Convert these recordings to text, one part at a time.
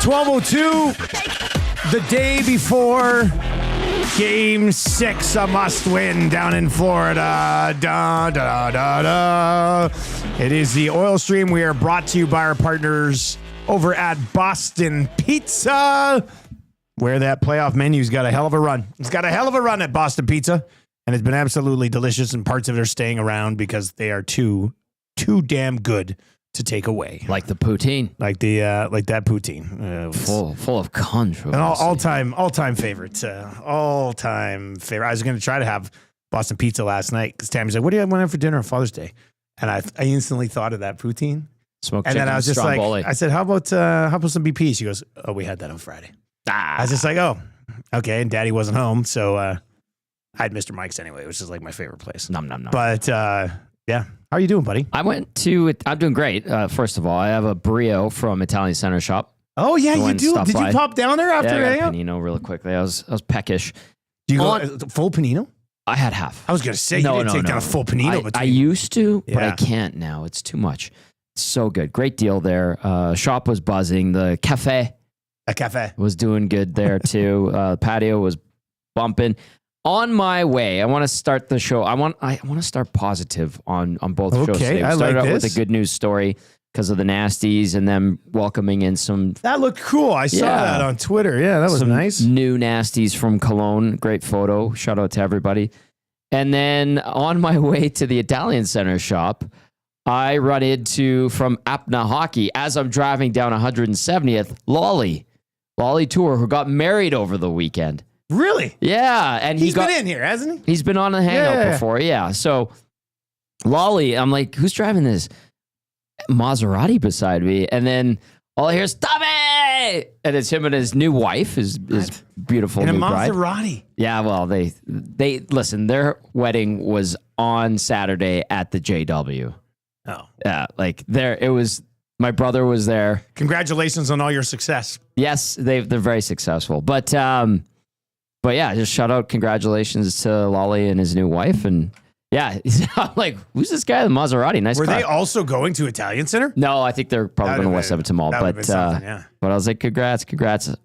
12:02, the day before Game 6, a must-win down in Florida. Da, da, da, da. It is the Oil Stream. We are brought to you by our partners over at Boston Pizza, where that playoff menu's got a hell of a run. It's got a hell of a run at Boston Pizza, and it's been absolutely delicious, and parts of it are staying around because they are too damn good to take away. Like the poutine. Like that poutine. Full of controversy. An all-time favorite. All-time favorite. I was going to try to have Boston Pizza last night because Tammy's like, what do you want for dinner on Father's Day? And I instantly thought of that poutine. Smoked and chicken, then I was just like, Stromboli. I said, how about some BP? She goes, oh, we had that on Friday. I was just like, oh, okay. And Daddy wasn't home, so I had Mr. Mike's anyway, which is like my favorite place. Nom, nom, nom. But yeah, how are you doing, buddy? I'm doing great. First of all, I have a Brio from Italian Center Shop. Oh yeah, you do. Did you pop down there after I got Hangout? panino really quickly. I was peckish. Do you go full panino? I had half. I was gonna say you didn't take down a full panino. I used to, but Yeah. I can't now. It's too much. It's so good. Great deal there. Shop was buzzing. The cafe was doing good there too. Patio was bumping. On my way, I want to start the show. I want to start positive on both shows today. We started out with a good news story because of the nasties and them welcoming in some. That looked cool. I saw that on Twitter. Yeah, that was nice. New nasties from Cologne. Great photo. Shout out to everybody. And then on my way to the Italian Center Shop, I run into from Apna Hockey as I'm driving down 170th, Lolly Tour, who got married over the weekend. Really? Yeah. And he's been in here, hasn't he? He's been on the Hangout before. Yeah. So Lolly, I'm like, who's driving this Maserati beside me? And then all I hear is Tommy! And it's him and his new wife, his beautiful in new a bride. Maserati. Yeah, well, they listen, their wedding was on Saturday at the JW. Oh. Yeah, it was, my brother was there. Congratulations on all your success. Yes, they're very successful. But yeah, just shout out, congratulations to Lolly and his new wife. And yeah, I'm like, who's this guy? The Maserati, nice car. Were they also going to Italian Center? No, I think they're probably going to West Edmonton Mall. But I was like, congrats.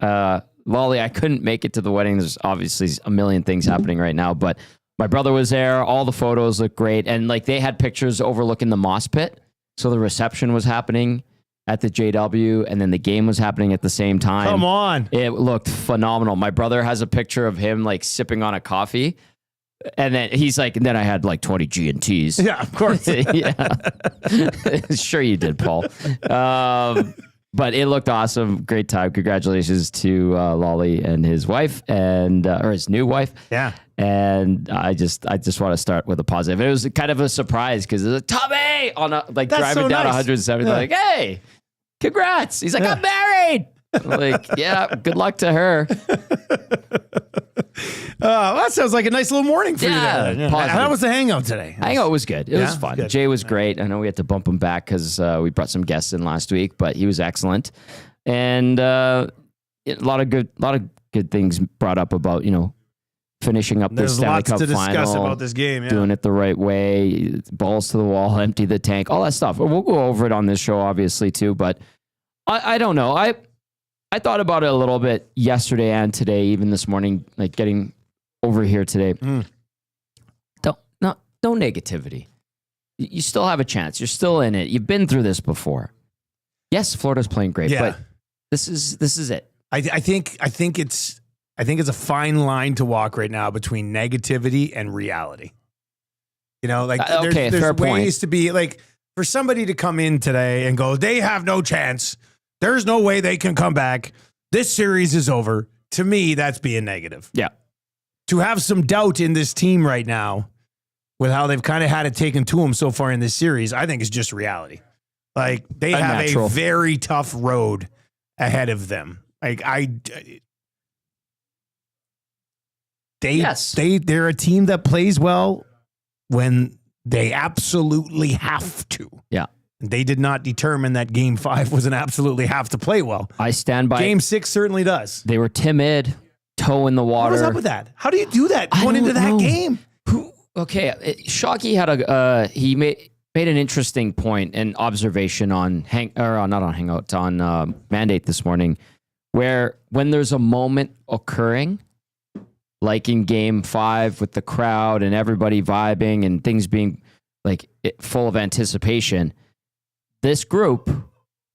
Lolly, I couldn't make it to the wedding. There's obviously a million things happening right now, but my brother was there. All the photos look great. And they had pictures overlooking the moss pit. So the reception was happening at the JW, and then the game was happening at the same time. Come on. It looked phenomenal. My brother has a picture of him sipping on a coffee. And then he's like, and then I had 20 G&Ts. Yeah, of course. Yeah. Sure you did, Paul. But it looked awesome. Great time. Congratulations to Lolly and his wife or his new wife. Yeah. And I just want to start with a positive. It was kind of a surprise because it was Tommy on driving down 170. Yeah. Like, hey, congrats. He's like, I'm married. I'm like, yeah, good luck to her. That sounds like a nice little morning for you. Yeah. How was the Hangout today? Hangout was good. It was fun. Good. Jay was great. I know we had to bump him back because we brought some guests in last week, but he was excellent. And a lot of good things brought up about, finishing up this Stanley Cup final. There's lots to discuss about this game. Yeah. Doing it the right way, balls to the wall, empty the tank, all that stuff. We'll go over it on this show, obviously, too. But I don't know. I thought about it a little bit yesterday and today, even this morning, getting over here today. No negativity. You still have a chance. You're still in it. You've been through this before. Yes, Florida's playing great, but this is it. I think it's a fine line to walk right now between negativity and reality. There's fair ways point. to be for somebody to come in today and go, they have no chance. There's no way they can come back. This series is over. To me, that's being negative. Yeah. To have some doubt in this team right now with how they've kind of had it taken to them so far in this series, I think is just reality. They have a very tough road ahead of them. They're a team that plays well when they absolutely have to. Yeah. They did not determine that Game 5 was an absolutely have to play well. I stand by. Game 6 certainly does. They were timid, toe in the water. What was up with that? How do you do that going into that game? Shockey had he made an interesting point and observation on Mandate this morning where when there's a moment occurring, like in game 5 with the crowd and everybody vibing and things being like full of anticipation, this group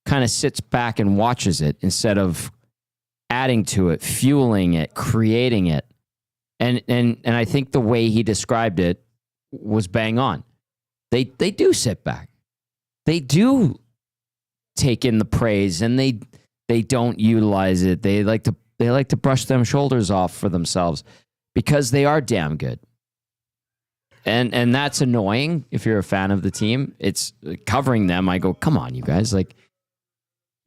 kind of sits back and watches it instead of adding to it, fueling it, creating it. And I think the way he described it was bang on. They do sit back. They do take in the praise, and they don't utilize it. They like to brush them shoulders off for themselves because they are damn good. And that's annoying if you're a fan of the team. It's covering them. I go, come on, you guys. Like,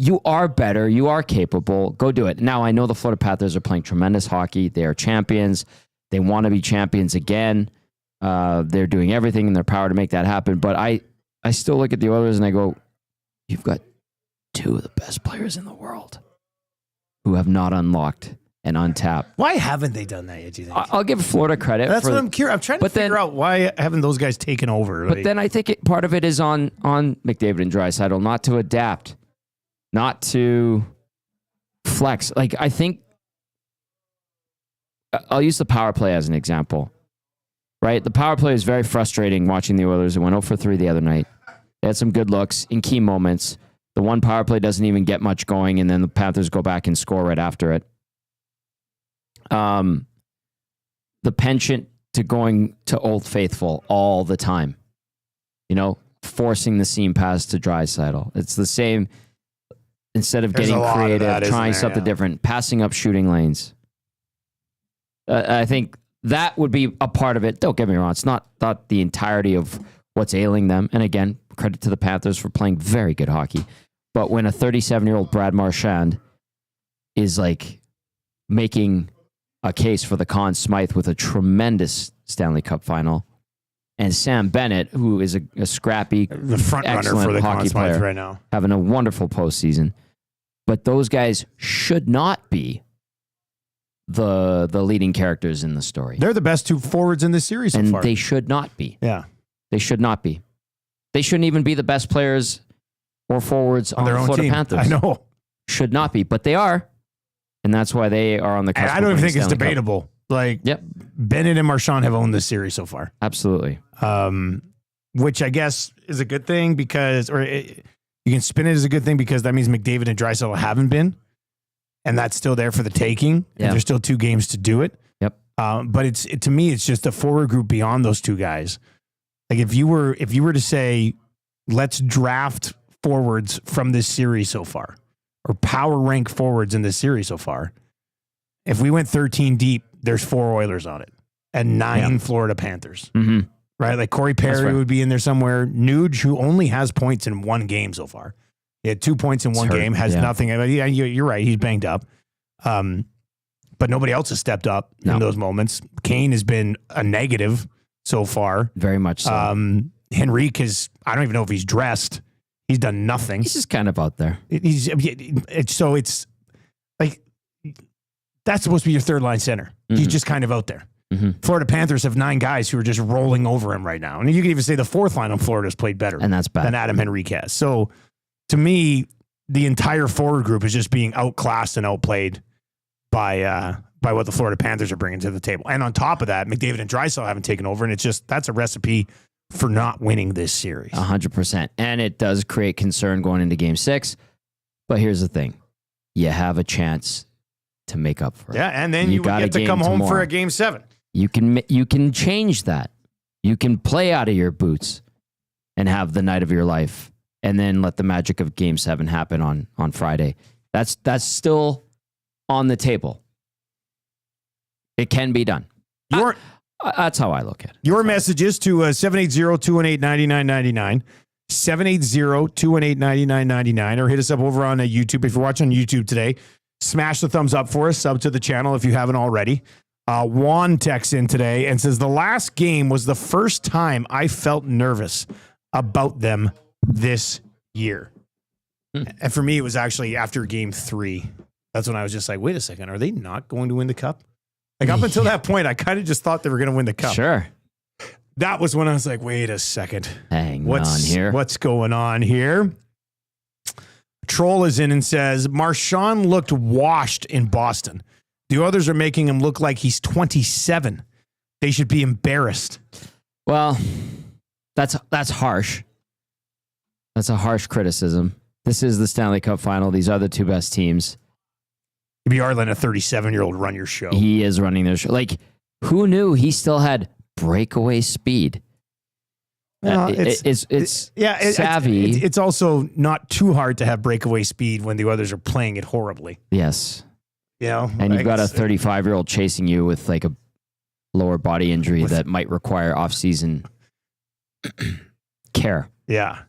you are better. You are capable. Go do it. Now, I know the Florida Panthers are playing tremendous hockey. They are champions. They want to be champions again. They're doing everything in their power to make that happen. But I still look at the Oilers and I go, you've got 2 of the best players in the world who have not unlocked and untapped. Why haven't they done that yet, do you think? I'll give Florida credit. That's what I'm curious. I'm trying to figure out why haven't those guys taken over. But then I think part of it is on McDavid and Draisaitl not to adapt, not to flex. Like, I think I'll use the power play as an example, right? The power play is very frustrating watching the Oilers. It went 0 for 3 the other night. They had some good looks in key moments. The one power play doesn't even get much going, and then the Panthers go back and score right after it. The penchant to going to Old Faithful all the time, forcing the seam pass to Draisaitl. It's the same. Instead of getting creative, trying something different, passing up shooting lanes. I think that would be a part of it. Don't get me wrong. It's not the entirety of what's ailing them. And again, credit to the Panthers for playing very good hockey. But when a 37-year-old Brad Marchand is like making a case for the Conn Smythe with a tremendous Stanley Cup final, and Sam Bennett, who is a scrappy, the front runner for the Conn Smythe right now, having a wonderful postseason. But those guys should not be the leading characters in the story. They're the best 2 forwards in this series so far. And they should not be. Yeah. They should not be. They shouldn't even be the best players or forwards on their the own Florida team. Panthers. I know. Should not be, but they are. And that's why they are on the cusp. I don't even think it's debatable. Cup. Like, yep. Bennett and Marchand have owned this series so far. Absolutely. Which I guess is a good thing because, you can spin it as a good thing because that means McDavid and Draisaitl haven't been, and that's still there for the taking. Yeah. And there's still 2 games to do it. Yep. But to me, it's just a forward group beyond those 2 guys. Like, if you were to say, let's draft forwards from this series so far, or power rank forwards in this series so far, if we went 13 deep, there's 4 Oilers on it and 9 Florida Panthers. Mm-hmm. Right? Like, Corey Perry would be in there somewhere. Nuge, who only has points in 1 game so far. He had 2 points in one game, has nothing. Yeah, you're right. He's banged up. But nobody else has stepped up in those moments. Kane has been a negative so far. Very much so. Henrique I don't even know if he's dressed. He's done nothing. He's just kind of out there. It's like, that's supposed to be your third line center. Mm-hmm. He's just kind of out there. Mm-hmm. Florida Panthers have 9 guys who are just rolling over him right now. And you can even say the 4th line on Florida's played better. And that's bad. Than Adam Henrique has. So, to me, the entire forward group is just being outclassed and outplayed by what the Florida Panthers are bringing to the table. And on top of that, McDavid and Draisaitl haven't taken over, and that's a recipe for not winning this series. 100%. And it does create concern going into Game 6. But here's the thing. You have a chance to make up for it. Yeah, and then you get to come home for a Game 7. You can change that. You can play out of your boots and have the night of your life, and then let the magic of Game 7 happen on Friday. That's still on the table. It can be done. That's how I look at it. Your messages to 780-218-9999, 780-218-9999, or hit us up over on YouTube. If you're watching on YouTube today, smash the thumbs up for us. Sub to the channel if you haven't already. Juan texts in today and says, the last game was the first time I felt nervous about them this year. And for me, it was actually after Game 3. That's when I was just like, wait a second, are they not going to win the Cup? Like, up until that point, I kind of just thought they were going to win the Cup. Sure. That was when I was like, wait a second. Hang on here. What's going on here? Troll is in and says, Marchand looked washed in Boston. The others are making him look like he's 27. They should be embarrassed. Well, that's harsh. That's a harsh criticism. This is the Stanley Cup final. These are the two best teams. You'd be letting a 37-year-old run your show. He is running their show. Like, who knew he still had breakaway speed? It's savvy. It's also not too hard to have breakaway speed when the others are playing it horribly. Yes. And you've got a 35-year-old chasing you with like a lower body injury that might require off-season care. Yeah.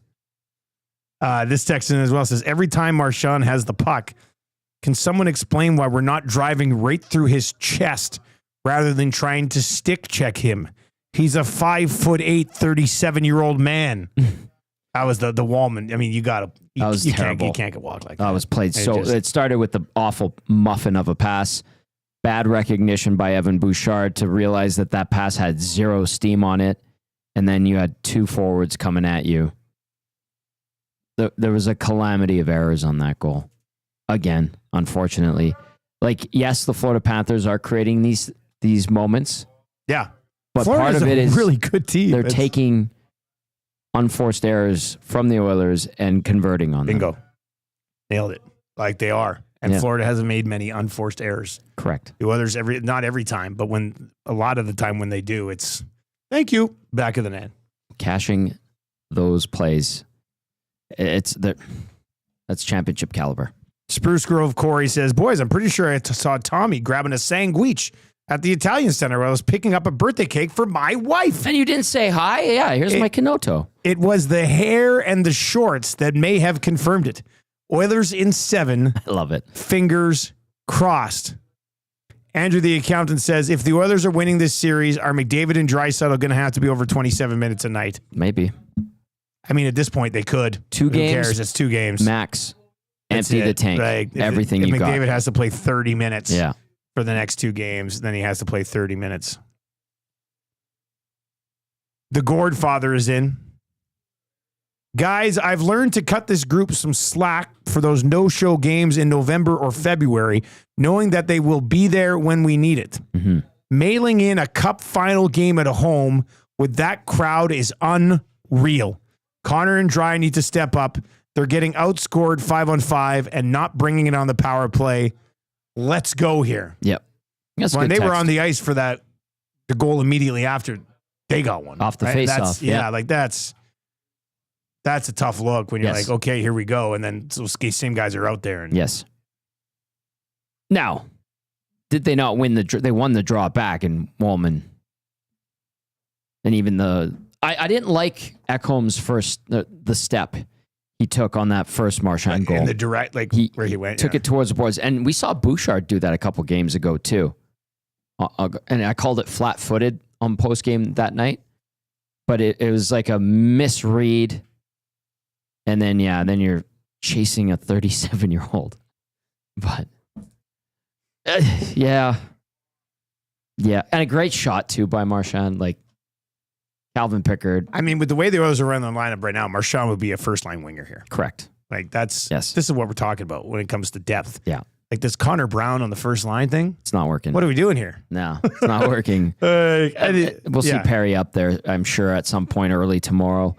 This text in as well says, every time Marchand has the puck, can someone explain why we're not driving right through his chest rather than trying to stick check him? He's a 5'8", 37-year-old man. That was the Wallman. I mean, you got to. That was terrible. You can't get walked like that. That was played it started with the awful muffin of a pass. Bad recognition by Evan Bouchard to realize that pass had zero steam on it. And then you had two forwards coming at you. There was a calamity of errors on that goal. Again, unfortunately. Like, yes, the Florida Panthers are creating these moments. Yeah. But Florida's part of it is really good team. They're taking unforced errors from the Oilers and converting on them. Bingo. Nailed it. Like they are. And Florida hasn't made many unforced errors. Correct. The Oilers, not every time, but a lot of the time when they do, it's thank you, back of the net. Cashing those plays, that's championship caliber. Spruce Grove Corey says, boys, I'm pretty sure I saw Tommy grabbing a sandwich at the Italian Center while I was picking up a birthday cake for my wife. And you didn't say hi? Yeah, here's my Kanoto. It was the hair and the shorts that may have confirmed it. Oilers in 7. I love it. Fingers crossed. Andrew, the accountant, says, if the Oilers are winning this series, are McDavid and Draisaitl going to have to be over 27 minutes a night? Maybe. I mean, at this point, they could. 2 games. Who cares? It's 2 games. Max. Empty the tank. Like, everything if you got. McDavid has to play 30 minutes for the next 2 games, then he has to play 30 minutes. The Gourd Father is in. Guys, I've learned to cut this group some slack for those no-show games in November or February, knowing that they will be there when we need it. Mm-hmm. Mailing in a cup final game at a home with that crowd is unreal. Connor and Dry need to step up. They're getting outscored 5-on-5 and not bringing it on the power play. Let's go here. Yep. When they were on the ice for the goal immediately after, they got one. Off the face-off. Yeah, like that's a tough look when you're like, okay, here we go. And then those same guys are out there. Yes. Now, did they not win they won the draw back in Wallman. And even I didn't like Ekholm's first, the step he took on that first Marchand goal. In the direct, where he went. Took it towards the boards. And we saw Bouchard do that a couple games ago too. And I called it flat-footed on postgame that night. But it was like a misread. And then, then you're chasing a 37-year-old. But, yeah. And a great shot, too, by Marchand. Like, Calvin Pickard. I mean, with the way the Oilers are running the lineup right now, Marchand would be a first-line winger here. Correct. Like, this is what we're talking about when it comes to depth. Yeah. Like, this Connor Brown on the first line thing. It's not working. What are we doing here? No, it's not working. We'll see Perry up there, I'm sure, at some point early tomorrow.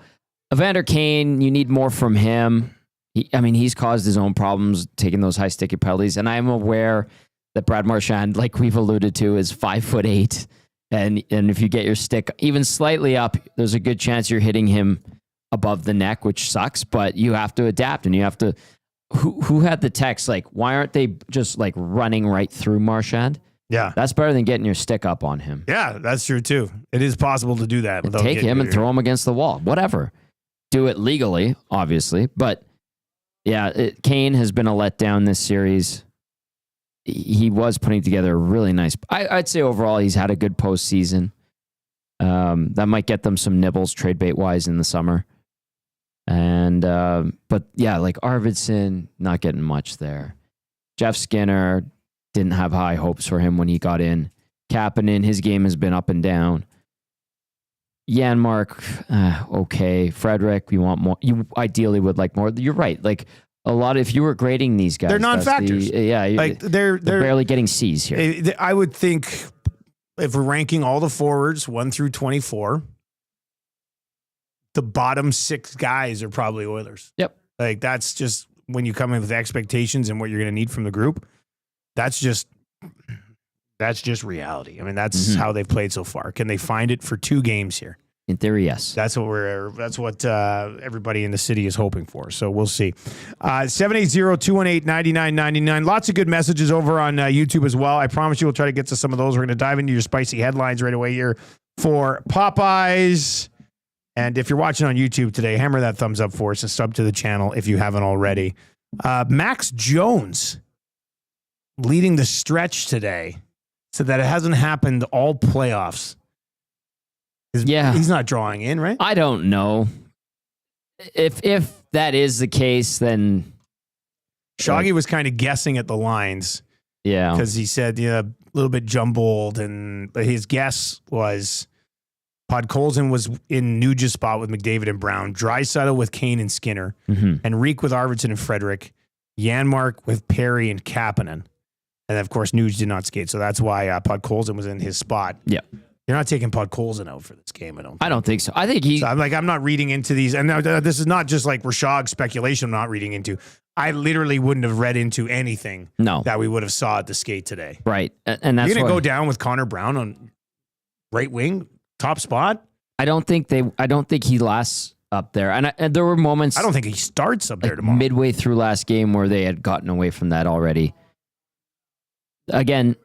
Evander Kane, you need more from him. He's caused his own problems taking those high sticky penalties, and I'm aware that Brad Marchand, like we've alluded to, is 5'8", and if you get your stick even slightly up, there's a good chance you're hitting him above the neck, which sucks. But you have to adapt, and you have to. Who had the text like, why aren't they just like running right through Marchand? Yeah, that's better than getting your stick up on him. Yeah, that's true too. It is possible to do that. Take him and throw him against the wall. Whatever. Do it legally, obviously. But yeah, Kane has been a letdown this series. He was putting together a really nice... I'd say overall he's had a good postseason. That might get them some nibbles trade bait-wise in the summer. And but yeah, like Arvidsson, not getting much there. Jeff Skinner, didn't have high hopes for him when he got in. Kapanen, his game has been up and down. Janmark, okay. Frederick, you want more. You ideally would like more. You're right. Like a lot if you were grading these guys, they're non-factors. They're barely getting C's here. I would think if we're ranking all the forwards 1 through 24, the bottom 6 guys are probably Oilers. Yep. Like that's just when you come in with expectations and what you're going to need from the group. That's just reality. I mean, that's how they've played so far. Can they find it for 2 games here? In theory, yes. That's what everybody in the city is hoping for. So we'll see. 780-218-9999. Lots of good messages over on YouTube as well. I promise you we'll try to get to some of those. We're going to dive into your spicy headlines right away here for Popeyes. And if you're watching on YouTube today, hammer that thumbs up for us and sub to the channel if you haven't already. Max Jones leading the stretch today said that it hasn't happened all playoffs. He's not drawing in, right? I don't know. If that is the case, then Shoggy was kind of guessing at the lines. Yeah. Because he said, a little bit jumbled, but his guess was Podkolzin was in Nuge's spot with McDavid and Brown, Draisaitl with Kane and Skinner, Henrique with Arvidsson and Frederick, Janmark with Perry and Kapanen. And of course, Nuge did not skate, so that's why Podkolzin was in his spot. Yeah. You're not taking Podkolzin out for this game, I don't think so. I think I'm not reading into these. And this is not just like Rashog speculation I'm not reading into. I literally wouldn't have read into anything that we would have saw at the skate today. Right. And that's You're going to go down with Connor Brown on right wing, top spot? I don't think he lasts up there. And there were moments. I don't think he starts up there tomorrow. Midway through last game where they had gotten away from that already. Again,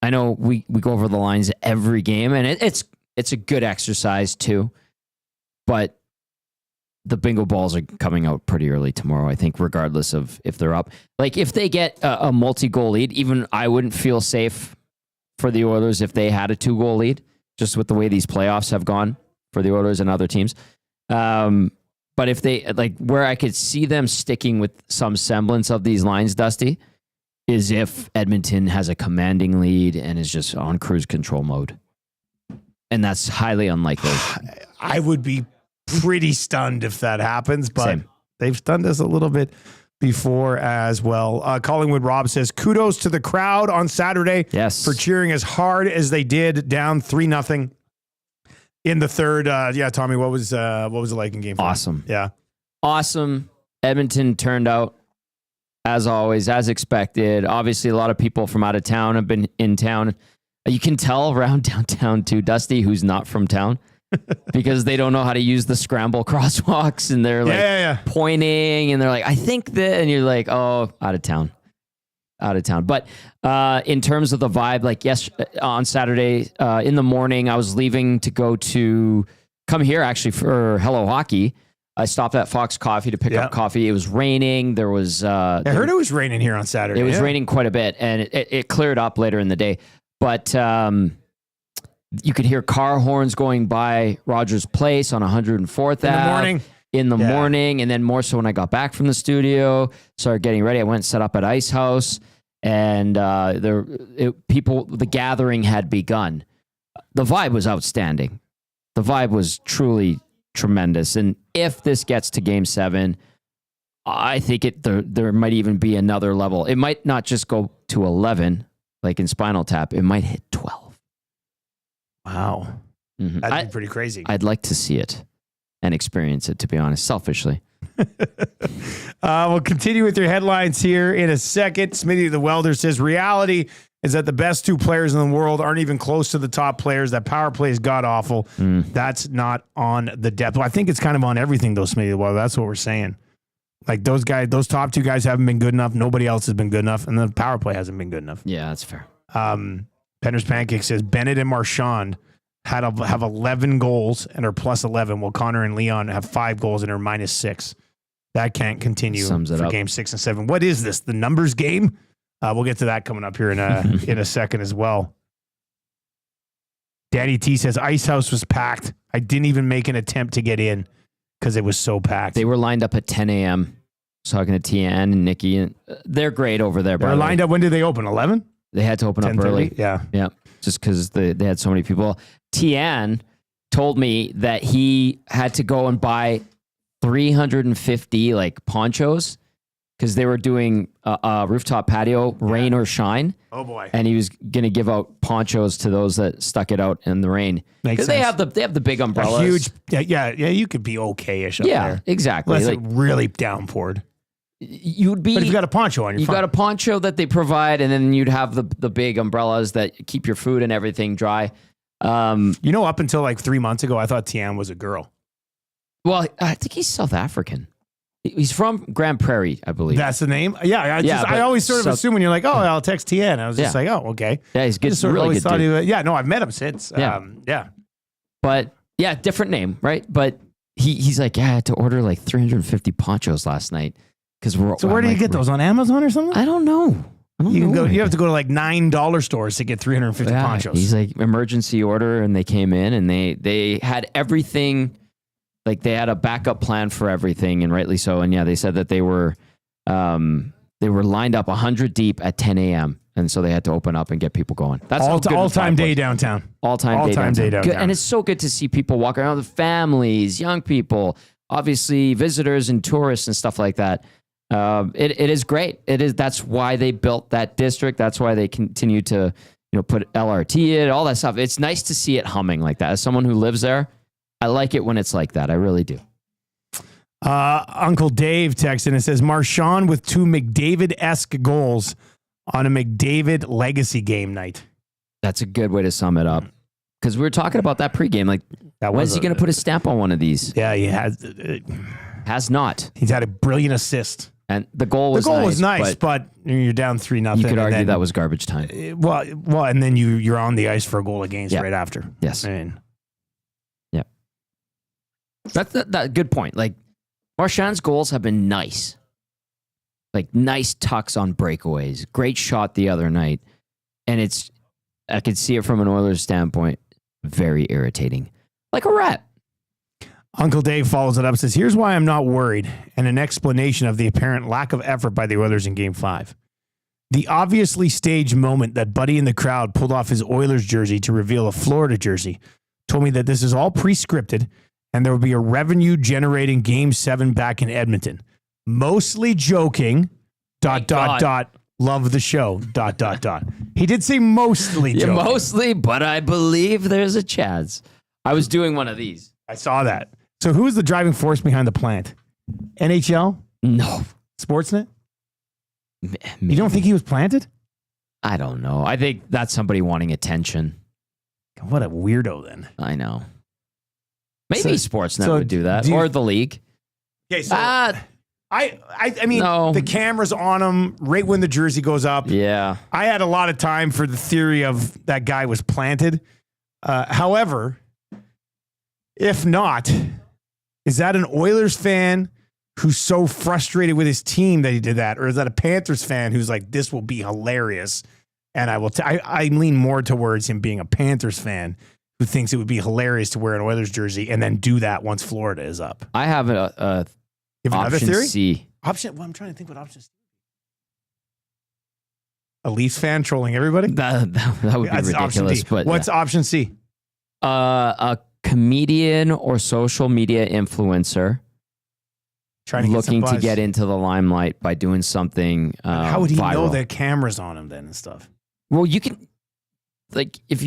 I know we go over the lines every game, and it's a good exercise too. But the bingo balls are coming out pretty early tomorrow, I think, regardless of if they're up. Like, if they get a multi-goal lead, even I wouldn't feel safe for the Oilers if they had a 2-goal lead, just with the way these playoffs have gone for the Oilers and other teams. But if they, where I could see them sticking with some semblance of these lines, Dusty, is if Edmonton has a commanding lead and is just on cruise control mode. And that's highly unlikely. I would be pretty stunned if that happens, but they've stunned us a little bit before as well. Collingwood Rob says, kudos to the crowd on Saturday for cheering as hard as they did, down 3-0 in the third. Tommy, what was it like in game 4? Awesome. Yeah. Awesome. Edmonton turned out as always, as expected. Obviously, a lot of people from out of town have been in town. You can tell around downtown too, Dusty, who's not from town, because they don't know how to use the scramble crosswalks, and they're pointing, and they're like, I think that, and you're like, oh, out of town. But in terms of the vibe, on Saturday in the morning, I was leaving to come here actually for Hello Hockey. I stopped at Fox Coffee to pick up coffee. It was raining. There was... I heard it was raining here on Saturday. It was raining quite a bit, and it cleared up later in the day. But you could hear car horns going by Rogers Place on 104th Ave. In the morning, and then more so when I got back from the studio, started getting ready. I went and set up at Ice House, and the gathering had begun. The vibe was outstanding. The vibe was truly tremendous. And if this gets to Game 7, I think there might even be another level. It might not just go to 11, like in Spinal Tap. It might hit 12. Wow. Mm-hmm. That'd be pretty crazy. I'd like to see it and experience it, to be honest, selfishly. We'll continue with your headlines here in a second. Smitty the Welder says, reality is that the best 2 players in the world aren't even close to the top players. That power play is god-awful. That's not on the depth. Well, I think it's kind of on everything, though, Smitty the Welder. That's what we're saying. Like, those top 2 guys haven't been good enough. Nobody else has been good enough. And the power play hasn't been good enough. Yeah, that's fair. Penner's Pancake says, Bennett and Marchand have 11 goals and are plus 11, while Connor and Leon have 5 goals and are minus 6. That can't continue for Game 6 and 7. What is this? The numbers game? We'll get to that coming up here in a second as well. Danny T says, Ice House was packed. I didn't even make an attempt to get in because it was so packed. They were lined up at 10 a.m. Talking to Tian and Nikki. And they're great over there. They're lined up. When did they open? 11? They had to open up early. Yeah. Just because they had so many people. Tian told me that he had to go and buy 350 ponchos because they were doing a rooftop patio, rain or shine. Oh boy! And he was going to give out ponchos to those that stuck it out in the rain. Because they have the big umbrellas. A huge, yeah. You could be okay-ish up there. Yeah, exactly. Unless it really downpoured. You would be. But if you got a poncho on, you got a poncho that they provide, and then you'd have the big umbrellas that keep your food and everything dry. Up until like 3 months ago, I thought Tian was a girl. Well, I think he's South African. He's from Grand Prairie, I believe. That's the name? Yeah. I always sort of assume when you're like, I'll text Tian. I was just like, okay. Yeah, he's good. Really good dude. I've met him since. Yeah. But yeah, different name, right? But he's like, I had to order like 350 ponchos last night. So where do you get those? On Amazon or something? I don't know. You have to go to like $9 stores to get 350 ponchos. He's like emergency order, and they came in and they had everything. Like they had a backup plan for everything, and rightly so. And yeah, they said that they were lined up 100 deep at 10 a.m. And so they had to open up and get people going. That's all-time day downtown. All-time day downtown. Good. And it's so good to see people walk around with families, young people, obviously visitors and tourists and stuff like that. It is great. It is. That's why they built that district. That's why they continue to, put LRT in, all that stuff. It's nice to see it humming like that. As someone who lives there, I like it when it's like that. I really do. Uncle Dave texts in and says, Marchand with 2 McDavid-esque goals on a McDavid legacy game night. That's a good way to sum it up. Because we were talking about that pregame. Like, when's he going to put a stamp on one of these? Yeah, he has. Has not. He's had a brilliant assist. And the goal was nice, but you're down 3-0. You could argue that was garbage time. Well, and then you're on the ice for a goal against right after. Yes. Yeah. That's that good point. Like, Marchand's goals have been nice. Like, nice tucks on breakaways. Great shot the other night. And I could see it from an Oilers standpoint. Very irritating. Like a rat. Uncle Dave follows it up and says, here's why I'm not worried, and an explanation of the apparent lack of effort by the Oilers in Game 5. The obviously staged moment that Buddy in the crowd pulled off his Oilers jersey to reveal a Florida jersey told me that this is all pre-scripted, and there will be a revenue-generating Game 7 back in Edmonton. Mostly joking, ... Love the show, ... He did say mostly joking. Yeah, mostly, but I believe there's a chance. I was doing one of these. I saw that. So who is the driving force behind the plant? NHL? No. Sportsnet? You don't think he was planted? I don't know. I think that's somebody wanting attention. What a weirdo then. I know. Maybe Sportsnet would do that. Or the league. Okay, so I mean, the camera's on him right when the jersey goes up. Yeah. I had a lot of time for the theory of that guy was planted. However, if not, is that an Oilers fan who's so frustrated with his team that he did that? Or is that a Panthers fan who's like, this will be hilarious? And I lean more towards him being a Panthers fan who thinks it would be hilarious to wear an Oilers jersey and then do that once Florida is up. I have you have another theory? C. I'm trying to think what option C. A Leafs fan trolling everybody? That would be ridiculous. But what's option C? A comedian or social media influencer looking to get into the limelight by doing something how would he viral. know that cameras on him then and stuff? Well, you can, like, if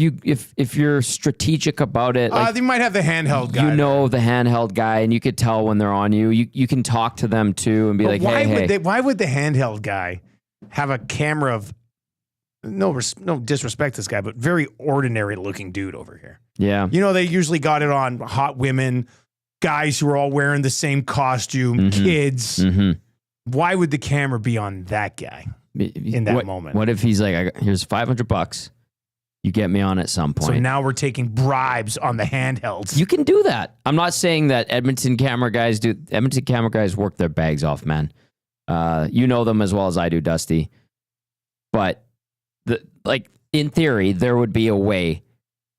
you're strategic about it, like, they might have the handheld guy. The handheld guy, and you could tell when they're on you. You can talk to them too and be like, why would the handheld guy have a camera of no disrespect to this guy, but very ordinary looking dude over here? Yeah. They usually got it on hot women, guys who are all wearing the same costume, kids. Mm-hmm. Why would the camera be on that guy in that moment? What if he's like, here's $500. You get me on at some point. So now we're taking bribes on the handhelds. You can do that. I'm not saying that Edmonton camera guys do. Edmonton camera guys work their bags off, man. You know them as well as I do, Dusty. But in theory, there would be a way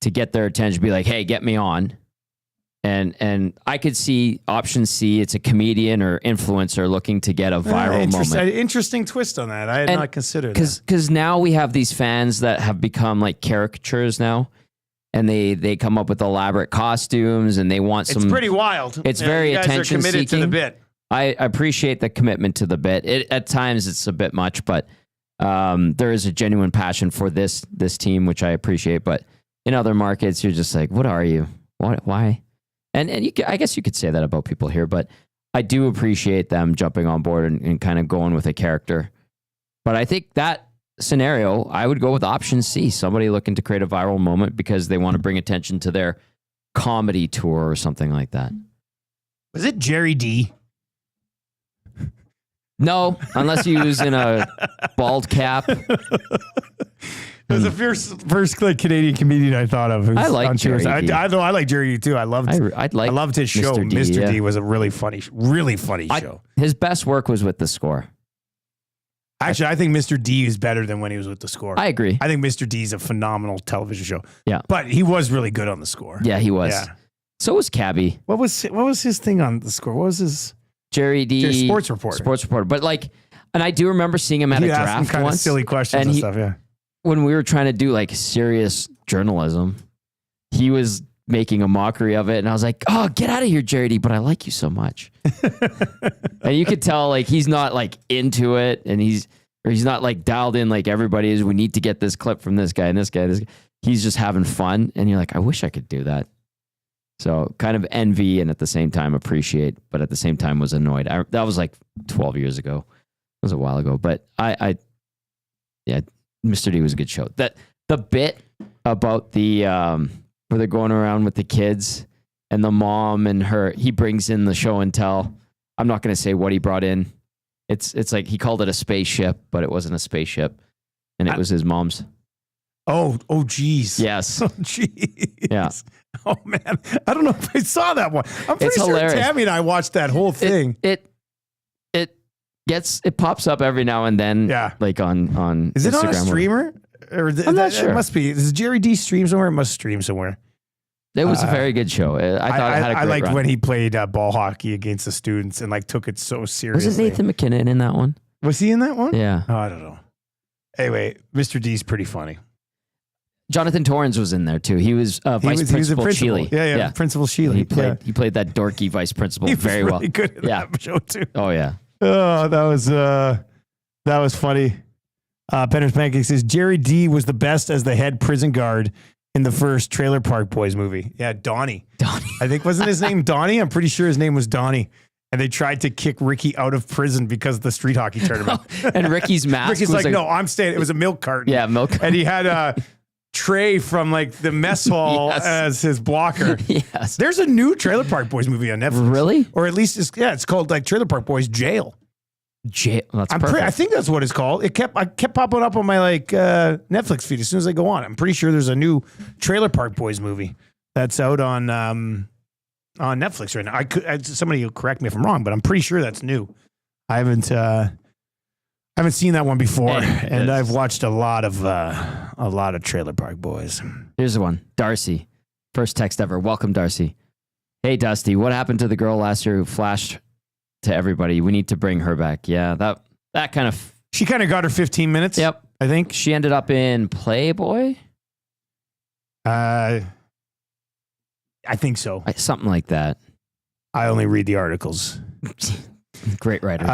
to get their attention, be like, hey, get me on. And I could see option C. It's a comedian or influencer looking to get a viral moment. Interesting twist on that. I had not considered that. Because now we have these fans that have become like caricatures now. And they come up with elaborate costumes and they want some... It's pretty wild. It's very attention-seeking. You guys are committed to the bit. I appreciate the commitment to the bit. At times it's a bit much, but there is a genuine passion for this team, which I appreciate. But in other markets, you're just like, what are you? Why? And I guess you could say that about people here, but I do appreciate them jumping on board and kind of going with a character. But I think that scenario, I would go with option C, somebody looking to create a viral moment because they want to bring attention to their comedy tour or something like that. Was it Jerry D? No, unless you use in a bald cap. It was the first like Canadian comedian I thought of. I like Jerry D. I like Jerry D too. I loved his show. Mr. D was a really funny show. His best work was with The Score. Actually, I think Mr. D is better than when he was with The Score. I agree. I think Mr. D is a phenomenal television show. Yeah, but he was really good on The Score. Yeah, he was. Yeah. So was Cabby. What was his thing on The Score? What was his Jerry D? Sports reporter. But like, and I do remember seeing him at a draft kind once. Of silly questions and stuff. Yeah. When we were trying to do like serious journalism, he was making a mockery of it. And I was like, oh, get out of here, Jerry D. But I like you so much. And you could tell like he's not like into it. And he's not like dialed in like everybody is. We need to get this clip from this guy and this guy. He's just having fun. And you're like, I wish I could do that. So kind of envy and at the same time appreciate, but at the same time was annoyed. That was like 12 years ago. It was a while ago. But yeah, Mr. D was a good show. That the bit about the where they're going around with the kids and the mom and he brings in the show and tell. I'm not going to say what he brought in. It's like he called it a spaceship, but it wasn't a spaceship, and it was his mom's. Oh, geez. Yes. Oh, geez. Yeah. Oh man, I don't know if I saw that one. I'm pretty sure hilarious. Tammy and I watched that whole thing. It pops up every now and then. Yeah. Like on Is it Instagram on a streamer? I'm not sure. It must be. Does Jerry D stream somewhere? It must stream somewhere. It was a very good show. I thought it had a great I liked run. when he played ball hockey against the students and like took it so seriously. Was it Nathan McKinnon in that one? Was he in that one? Yeah. Oh, I don't know. Anyway, Mr. D's pretty funny. Jonathan Torrens was in there too. He was vice principal Sheely. Yeah. Principal Sheely. He played that dorky vice principal very well. He was really good at that show too. Oh yeah. Oh, that was funny. Penner's Pancake says Jerry D was the best as the head prison guard in the first Trailer Park Boys movie. Yeah, Donnie. I think wasn't his name Donnie? I'm pretty sure his name was Donnie. And they tried to kick Ricky out of prison because of the street hockey tournament. And Ricky's mask. Ricky's was like, no, I'm staying. It was a milk carton. Yeah, milk carton. And he had Trey from like the mess hall as his blocker. Yes. There's a new Trailer Park Boys movie on Netflix. Really? Or at least it's called like Trailer Park Boys Jail. That's perfect. I think that's what it's called. I kept popping up on my like Netflix feed as soon as I go on. I'm pretty sure there's a new Trailer Park Boys movie that's out on Netflix right now. Somebody will correct me if I'm wrong, but I'm pretty sure that's new. I haven't seen that one before, and I've watched a lot of Trailer Park Boys. Here's the one. Darcy. First text ever. Welcome, Darcy. Hey, Dusty. What happened to the girl last year who flashed to everybody? We need to bring her back. Yeah, that kind of... She kind of got her 15 minutes. Yep. I think. She ended up in Playboy? I think so. Something like that. I only read the articles. Great writers.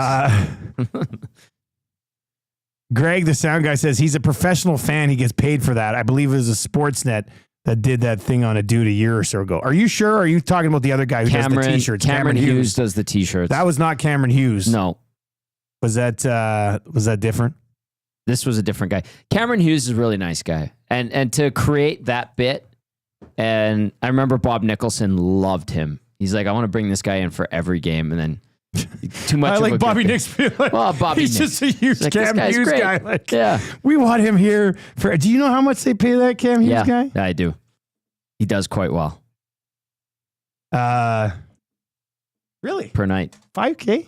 Greg, the sound guy, says he's a professional fan. He gets paid for that. I believe it was a Sportsnet that did that thing on a dude a year or so ago. Are you sure? Or are you talking about the other guy who does the t-shirts? Cameron Hughes does the t-shirts. That was not Cameron Hughes. No. Was that different? This was a different guy. Cameron Hughes is a really nice guy. And to create that bit, and I remember Bob Nicholson loved him. He's like, I want to bring this guy in for every game, and then too much. I like Bobby Nix. Like, well, Bobby Nix. Just a huge like, Cam Hughes great. Guy. Like, yeah, we want him here for. Do you know how much they pay that Cam Hughes guy? Yeah, I do. He does quite well. Really? Per night, $5,000.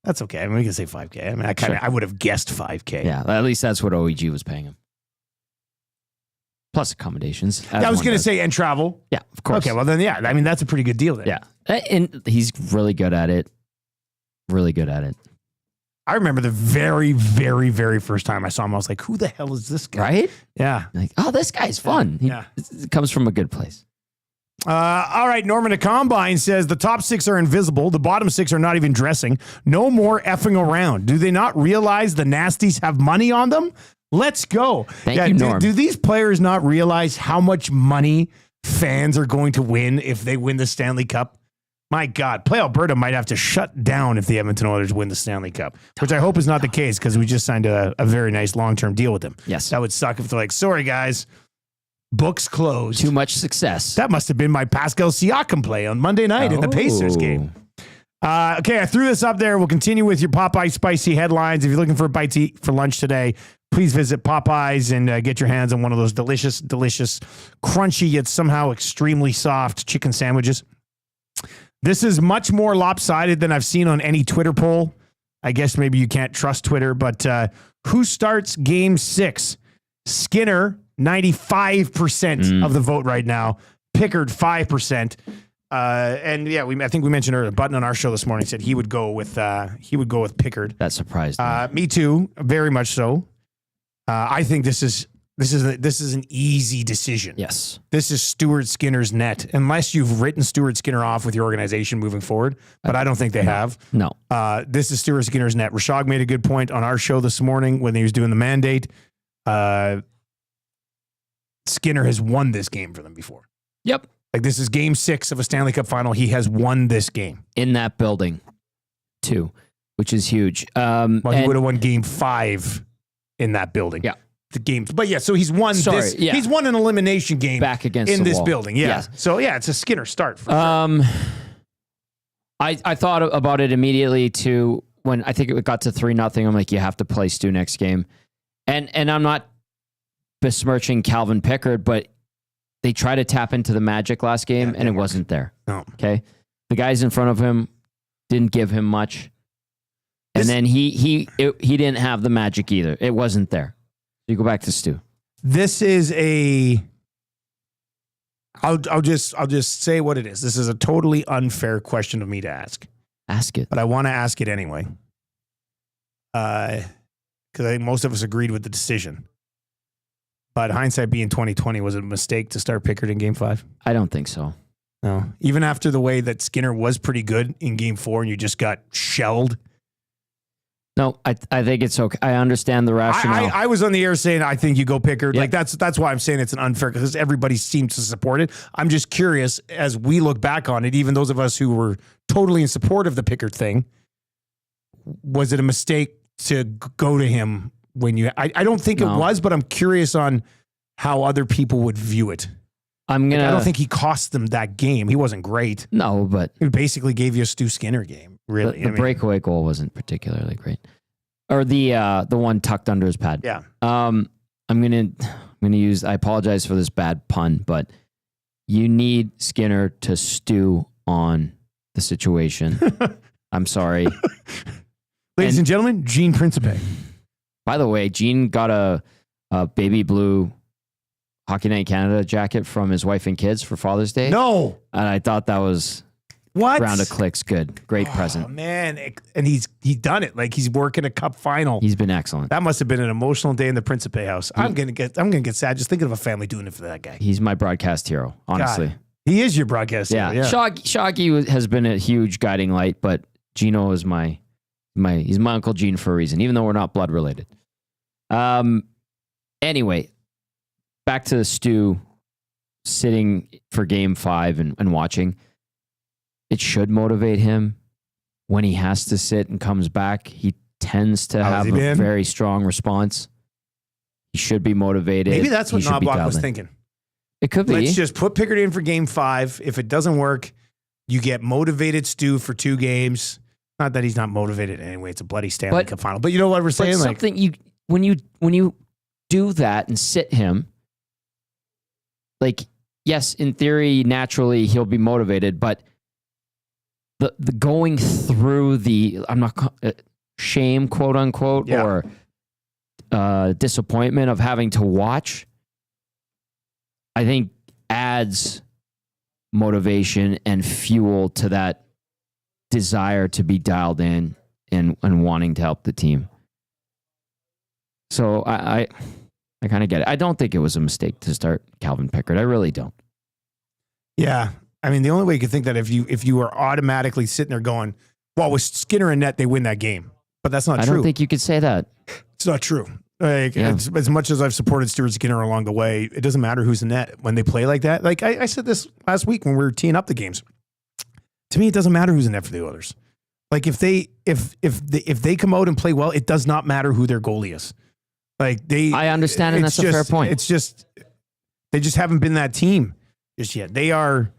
That's okay. I mean, we can say $5,000. I mean, I would have guessed $5,000. Yeah, at least that's what OEG was paying him. Plus accommodations. I was going to say, and travel. Yeah, of course. Okay, well then, yeah. I mean, that's a pretty good deal then. Yeah, and he's really good at it. Really good at it. I remember the very, very, very first time I saw him, I was like, who the hell is this guy? Right? Yeah. Like, oh, this guy's fun. It comes from a good place. All right, Norman at Combine says the top 6 are invisible. The bottom 6 are not even dressing. No more effing around. Do they not realize the nasties have money on them? Let's go. Thank you, Norm. Do these players not realize how much money fans are going to win if they win the Stanley Cup? My God, Play Alberta might have to shut down if the Edmonton Oilers win the Stanley Cup, which I hope is not the case because we just signed a very nice long-term deal with them. Yes. That would suck if they're like, sorry, guys. Books closed. Too much success. That must have been my Pascal Siakam play on Monday night in the Pacers game. Okay, I threw this up there. We'll continue with your Popeye spicy headlines. If you're looking for a bite to eat for lunch today, please visit Popeyes and get your hands on one of those delicious, crunchy yet somehow extremely soft chicken sandwiches. This is much more lopsided than I've seen on any Twitter poll. I guess maybe you can't trust Twitter, but who starts game 6? Skinner, 95% of the vote right now. Pickard, 5%. And yeah, I think we mentioned earlier, Button on our show this morning said he would go with Pickard. That surprised me. Me too, very much so. I think this is an easy decision. Yes. This is Stuart Skinner's net, unless you've written Stuart Skinner off with your organization moving forward, but I don't think they have. No. This is Stuart Skinner's net. Rashog made a good point on our show this morning when he was doing the mandate. Skinner has won this game for them before. Yep. Like this is game 6 of a Stanley Cup final. He has won this game. In that building, too, which is huge. He would have won game 5 in that building. Yeah. The games. But yeah, so he's won this. Yeah. He's won an elimination game back against in the this wall. building. Yeah. Yes. So yeah, it's a Skinner start. For sure. I thought about it immediately too when I think it got to 3-0. I'm like, you have to play Stu next game. And I'm not besmirching Calvin Pickard, but they tried to tap into the magic last game and it wasn't there. No. Okay. The guys in front of him didn't give him much. And then he didn't have the magic either. It wasn't there. You go back to Stu. This is I'll just say what it is. This is a totally unfair question of me to ask. Ask it. But I want to ask it anyway. Because I think most of us agreed with the decision. But hindsight being 2020, was it a mistake to start Pickard in game 5? I don't think so. No. Even after the way that Skinner was pretty good in game 4 and you just got shelled. No, I think it's okay. I understand the rationale. I was on the air saying I think you go Pickard. Yep. Like that's why I'm saying it's an unfair because everybody seems to support it. I'm just curious as we look back on it, even those of us who were totally in support of the Pickard thing, was it a mistake to go to him when you? I don't think it was, but I'm curious on how other people would view it. I don't think he cost them that game. He wasn't great. No, but he basically gave you a Stu Skinner game. Really, the breakaway goal wasn't particularly great, or the one tucked under his pad. Yeah. I'm gonna use. I apologize for this bad pun, but you need Skinner to stew on the situation. I'm sorry, ladies and gentlemen. Gene Principe. By the way, Gene got a baby blue Hockey Night Canada jacket from his wife and kids for Father's Day. No, and I thought that was. What? Round of clicks, good. Great present. Man, and he's done it. Like he's working a cup final. He's been excellent. That must have been an emotional day in the Principe house. I'm gonna get sad just thinking of a family doing it for that guy. He's my broadcast hero, honestly. God, he is your broadcast hero. Yeah. Shoggy has been a huge guiding light, but Gino is he's my Uncle Gene for a reason, even though we're not blood related. Anyway, back to the Stu sitting for game 5 and watching. It should motivate him when he has to sit and comes back. He tends to have a very strong response. He should be motivated. Maybe that's what Knobloch was thinking. It could be. Let's just put Pickard in for game 5. If it doesn't work, you get motivated Stu for 2 games. Not that he's not motivated anyway. It's a bloody Stanley Cup final. But you know what we're saying? Something when you do that and sit him, like, yes, in theory, naturally he'll be motivated, but the going through the shame, quote unquote, or disappointment of having to watch, I think adds motivation and fuel to that desire to be dialed in and wanting to help the team. So I kind of get it. I don't think it was a mistake to start Calvin Pickard. I really don't. Yeah. I mean, the only way you could think that if you were automatically sitting there going, well, with Skinner in net, they win that game. But that's not true. I don't think you could say that. It's not true. Like, as much as I've supported Stuart Skinner along the way, it doesn't matter who's in net when they play like that. Like I said this last week when we were teeing up the games. To me, it doesn't matter who's in net for the Oilers. Like if they come out and play well, it does not matter who their goalie is. Like I understand, and that's a fair point. It's just they just haven't been that team just yet. They are.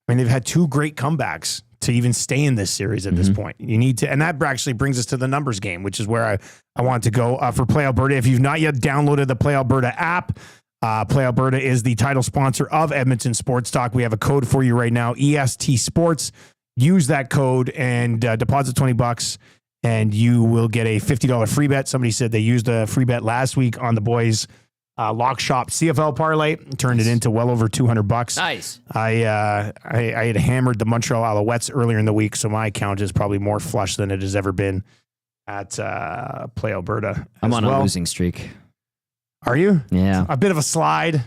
I mean, they've had 2 great comebacks to even stay in this series at this point. You need to, and that actually brings us to the numbers game, which is where I want to go for Play Alberta. If you've not yet downloaded the Play Alberta app, Play Alberta is the title sponsor of Edmonton Sports Talk. We have a code for you right now, EST Sports. Use that code and deposit $20, and you will get a $50 free bet. Somebody said they used a free bet last week on the boys' Lock Shop CFL parlay, turned it into well over $200. Nice. I had hammered the Montreal Alouettes earlier in the week, so my account is probably more flush than it has ever been at Play Alberta. I'm on a losing streak. Are you? Yeah. A bit of a slide.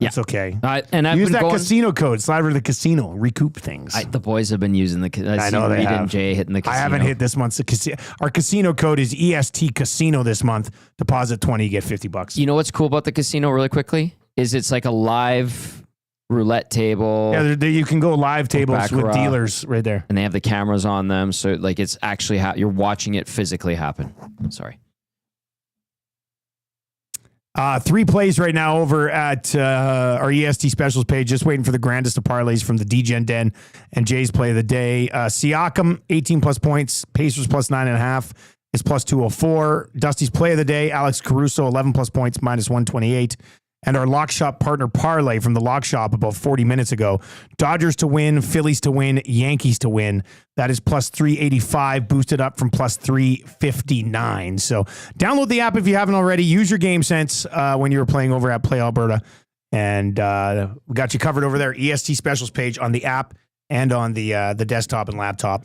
Yeah. It's okay. And I've use been that casino code. Slide over to the casino. Recoup things. The boys have been using the. I know they have. And Jay hitting the casino. I haven't hit this month's casino. Our casino code is EST Casino this month. Deposit $20, you get $50. You know what's cool about the casino, really quickly, is it's like a live roulette table. Yeah, you can go live tables with dealers right there, and they have the cameras on them, so like it's actually you're watching it physically happen. Sorry. 3 plays right now over at our EST specials page, just waiting for the grandest of parlays from the DGen Den and Jay's play of the day. Siakam, 18 plus points. Pacers plus 9.5 is plus 204. Dusty's play of the day, Alex Caruso, 11 plus points, minus 128. And our Lock Shop partner parlay from the Lock Shop about 40 minutes ago. Dodgers to win, Phillies to win, Yankees to win. That is plus 385, boosted up from plus 359. So download the app if you haven't already. Use your game sense when you're playing over at Play Alberta. And we got you covered over there. EST specials page on the app and on the desktop and laptop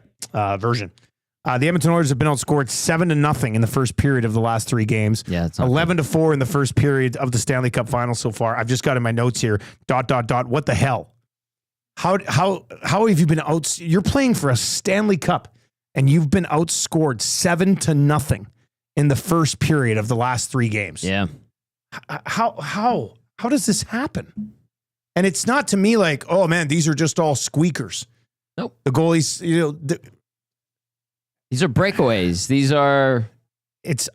version. The Edmonton Oilers have been outscored 7-0 in the first period of the last 3 games. Yeah, it's 11-4 in the first period of the Stanley Cup Final so far. I've just got in my notes here. ... What the hell? How have you been out? You're playing for a Stanley Cup, and you've been outscored 7-0 in the first period of the last 3 games. Yeah. How does this happen? And it's not to me like, oh man, these are just all squeakers. Nope. The goalies, these are breakaways. These are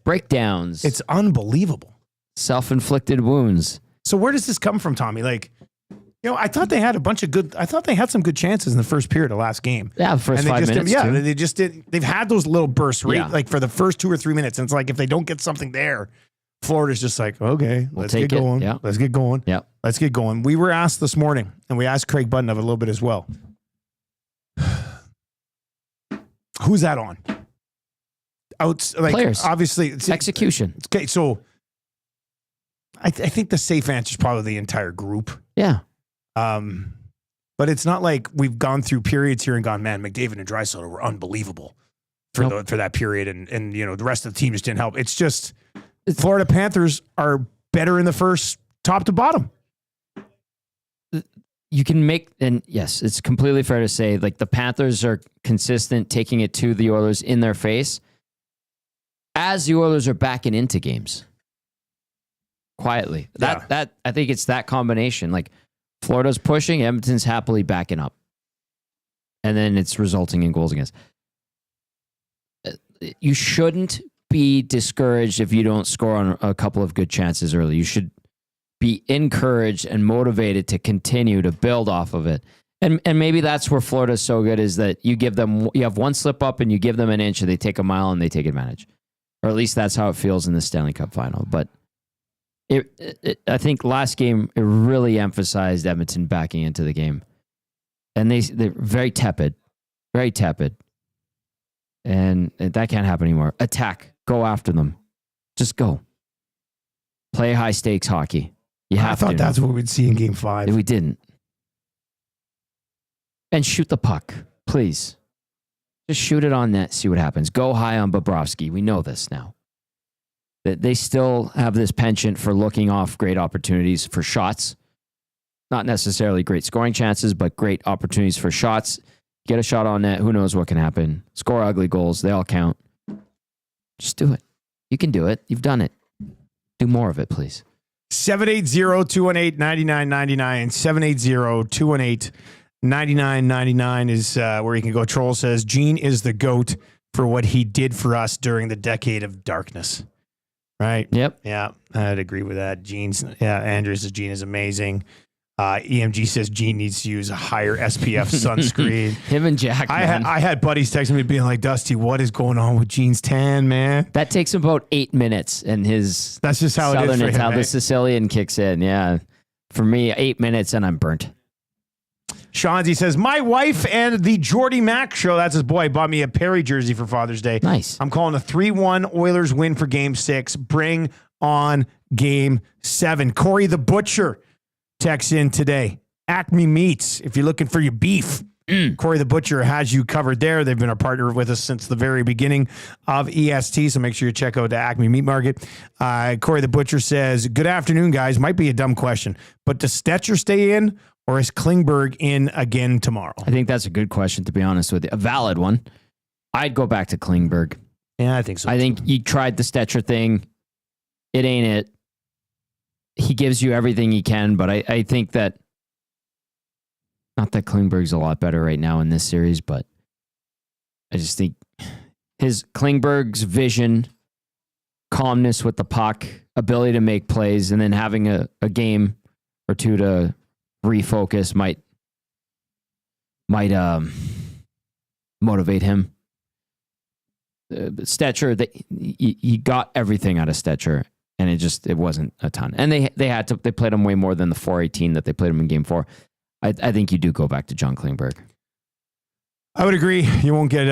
breakdowns. It's unbelievable. Self-inflicted wounds. So where does this come from, Tommy? Like, I thought they had some good chances in the first period of last game. Yeah, the first 5 minutes. They just did. They've had those little bursts, right? Yeah. Like for the first 2 or 3 minutes. And it's like, if they don't get something there, Florida's just like, okay, let's get going. Yeah. Let's get going. Yeah. Let's get going. We were asked this morning, and we asked Craig Button of it a little bit as well. Who's that on? Players. Obviously. Execution. Okay, so I think the safe answer is probably the entire group. Yeah. But it's not like we've gone through periods here and gone, man, McDavid and Draisaitl were unbelievable for that period, and the rest of the team just didn't help. It's just Florida Panthers are better in the first, top to bottom. You can make, and yes, it's completely fair to say, like the Panthers are consistent, taking it to the Oilers in their face as the Oilers are backing into games quietly. That I think it's that combination. Like Florida's pushing, Edmonton's happily backing up, and then it's resulting in goals against. You shouldn't be discouraged if you don't score on a couple of good chances early. You should be encouraged and motivated to continue to build off of it. And maybe that's where Florida's so good, is that you have one slip up and you give them an inch and they take a mile and they take advantage. Or at least that's how it feels in the Stanley Cup final. But I think last game, it really emphasized Edmonton backing into the game. And they're very tepid. And that can't happen anymore. Attack. Go after them. Just go. Play high stakes hockey. I thought that's what we'd see in Game 5. We didn't. And shoot the puck, please. Just shoot it on net, see what happens. Go high on Bobrovsky. We know this now. That they still have this penchant for looking off great opportunities for shots. not necessarily great scoring chances, but great opportunities for shots. Get a shot on net. Who knows what can happen? Score ugly goals. They all count. Just do it. You can do it. You've done it. Do more of it, please. 780-218-9999. 780-218-9999 is where you can go. Troll says, Gene is the GOAT for what he did for us during the decade of darkness. Right? Yep. Yeah, I'd agree with that. Andrew says Gene is amazing. EMG says Gene needs to use a higher SPF sunscreen. Him and Jack, I had buddies texting me being like, Dusty, what is going on with Gene's tan, man? That takes him about 8 minutes, and his that's just how it is for him, how the Sicilian kicks in. Yeah. For me, 8 minutes, and I'm burnt. Shanzi says, my wife and the Jordy Mac show, that's his boy, bought me a Perry jersey for Father's Day. Nice. I'm calling a 3-1 Oilers win for Game 6. Bring on Game 7. Corey the Butcher texts in today. Acme Meats, if you're looking for your beef. Corey the Butcher has you covered there. They've been a partner with us since the very beginning of EST, so make sure you check out the Acme Meat Market. Corey the Butcher says, good afternoon, guys. Might be a dumb question, but does Stetcher stay in, or is Klingberg in again tomorrow? I think that's a good question, to be honest with you. A valid one. I'd go back to Klingberg. Yeah, I think so. I think you tried the Stetcher thing. It ain't it. He gives you everything he can, but I think that, not that Klingberg's a lot better right now in this series, but I just think Klingberg's vision, calmness with the puck, ability to make plays, and then having a game or two to refocus might motivate him. Stetcher, he got everything out of Stetcher, and it wasn't a ton. And they played him way more than the 418 that they played him in Game 4. I think you do go back to John Klingberg. I would agree. You won't get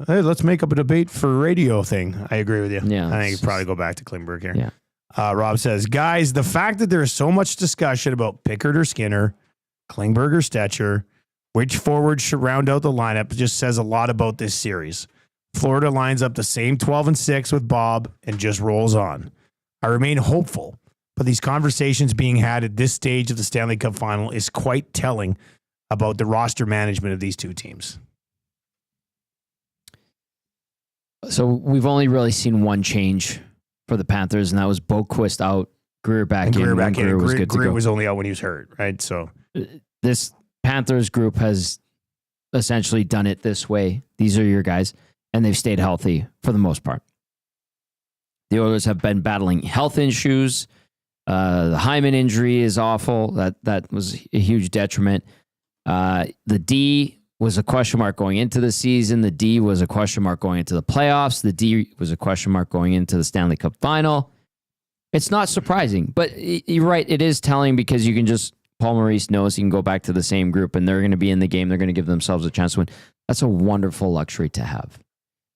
hey, let's make up a debate for radio thing. I agree with you. Yeah, I think you probably go back to Klingberg here. Yeah. Rob says, guys, the fact that there is so much discussion about Pickard or Skinner, Klingberg or Stetcher, which forward should round out the lineup, just says a lot about this series. Florida lines up the same 12-6 with Bob and just rolls on. I remain hopeful, but these conversations being had at this stage of the Stanley Cup final is quite telling about the roster management of these two teams. So we've only really seen one change for the Panthers, and that was Boquist out, Greer back in. Greer was only out when he was hurt, right? So this Panthers group has essentially done it this way. These are your guys, and they've stayed healthy for the most part. The Oilers have been battling health issues. The Hyman injury is awful. That was a huge detriment. The D was a question mark going into the season. The D was a question mark going into the playoffs. The D was a question mark going into the Stanley Cup final. It's not surprising, but you're right. It is telling because you can just, Paul Maurice knows he can go back to the same group and they're going to be in the game. They're going to give themselves a chance to win. That's a wonderful luxury to have.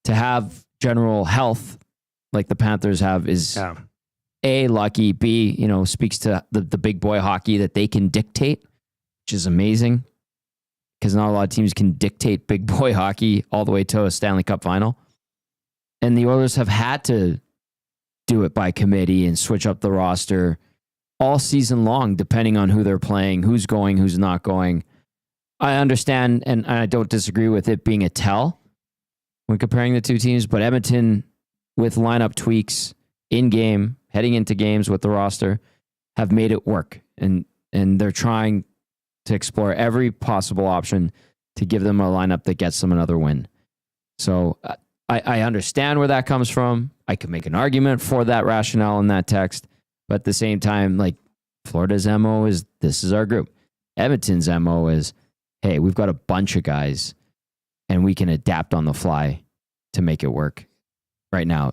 To have general health like the Panthers have is A, lucky, B, speaks to the big boy hockey that they can dictate, which is amazing. Because not a lot of teams can dictate big boy hockey all the way to a Stanley Cup final. And the Oilers have had to do it by committee and switch up the roster all season long, depending on who they're playing, who's going, who's not going. I understand, and I don't disagree with it being a tell when comparing the two teams, but Edmonton, with lineup tweaks in game, heading into games with the roster, have made it work. And they're trying to explore every possible option to give them a lineup that gets them another win. So I understand where that comes from. I could make an argument for that rationale in that text, but at the same time, like Florida's MO is, this is our group. Edmonton's MO is, hey, we've got a bunch of guys and we can adapt on the fly to make it work. Right now,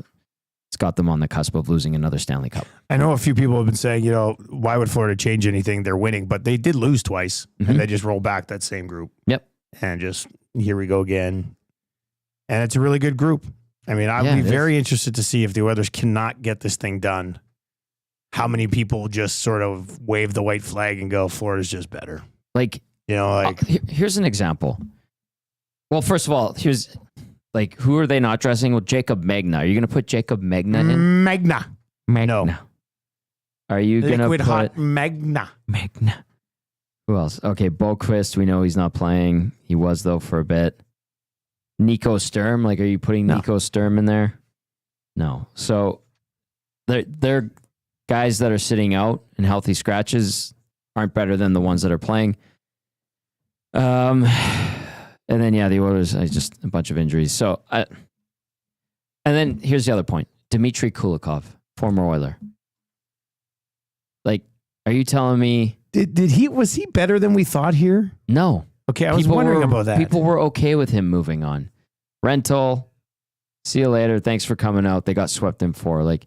it's got them on the cusp of losing another Stanley Cup. I know a few people have been saying, why would Florida change anything? They're winning, but they did lose twice, and they just roll back that same group. Yep. And just, here we go again. And it's a really good group. I mean, I'd be very interested to see if the Oilers cannot get this thing done, how many people just sort of wave the white flag and go, Florida's just better. Here's an example. Well, first of all, who are they not dressing with? Jacob Magna. Are you going to put Jacob Magna in? Magna. No. Are you going to put hot Magna? Magna. Who else? Okay, Boquist, we know he's not playing. He was, though, for a bit. Nico Sturm, are you putting Nico Sturm in there? No. So they're guys that are sitting out and healthy scratches aren't better than the ones that are playing. And then, the Oilers, just a bunch of injuries. So, and then here's the other point. Dmitry Kulikov, former Oiler. Are you telling me... Was he better than we thought here? No. Okay, I was wondering about that. People were okay with him moving on. Rental, see you later. Thanks for coming out. They got swept in 4.